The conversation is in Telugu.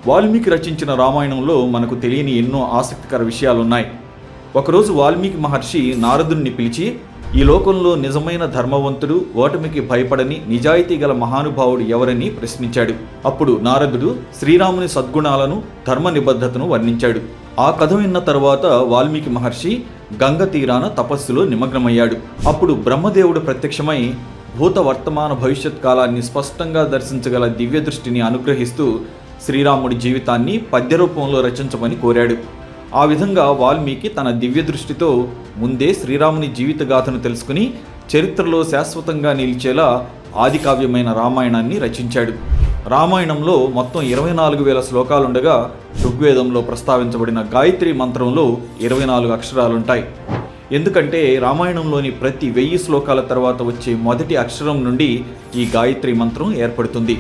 వాల్మీకి రచించిన రామాయణంలో మనకు తెలియని ఎన్నో ఆసక్తికర విషయాలున్నాయి. ఒకరోజు వాల్మీకి మహర్షి నారదుణ్ణి పిలిచి, ఈ లోకంలో నిజమైన ధర్మవంతుడు, ఓటమికి భయపడని నిజాయితీ గల మహానుభావుడు ఎవరని ప్రశ్నించాడు. అప్పుడు నారదుడు శ్రీరాముని సద్గుణాలను, ధర్మ నిబద్ధతను వర్ణించాడు. ఆ కథ విన్న తరువాత వాల్మీకి మహర్షి గంగ తీరాన తపస్సులో నిమగ్నమయ్యాడు. అప్పుడు బ్రహ్మదేవుడు ప్రత్యక్షమై భూత వర్తమాన భవిష్యత్ కాలాన్ని స్పష్టంగా దర్శించగల దివ్య దృష్టిని అనుగ్రహిస్తూ శ్రీరాముడి జీవితాన్ని పద్య రూపంలో రచించమని కోరాడు. ఆ విధంగా వాల్మీకి తన దివ్య దృష్టితో ముందే శ్రీరాముని జీవితగాథను తెలుసుకుని చరిత్రలో శాశ్వతంగా నిలిచేలా ఆదికావ్యమైన రామాయణాన్ని రచించాడు. రామాయణంలో మొత్తం 24,000 శ్లోకాలుండగా ఋగ్వేదంలో ప్రస్తావించబడిన గాయత్రి మంత్రంలో 24 అక్షరాలుంటాయి. ఎందుకంటే రామాయణంలోని ప్రతి 1000 శ్లోకాల తర్వాత వచ్చే మొదటి అక్షరం నుండి ఈ గాయత్రి మంత్రం ఏర్పడుతుంది.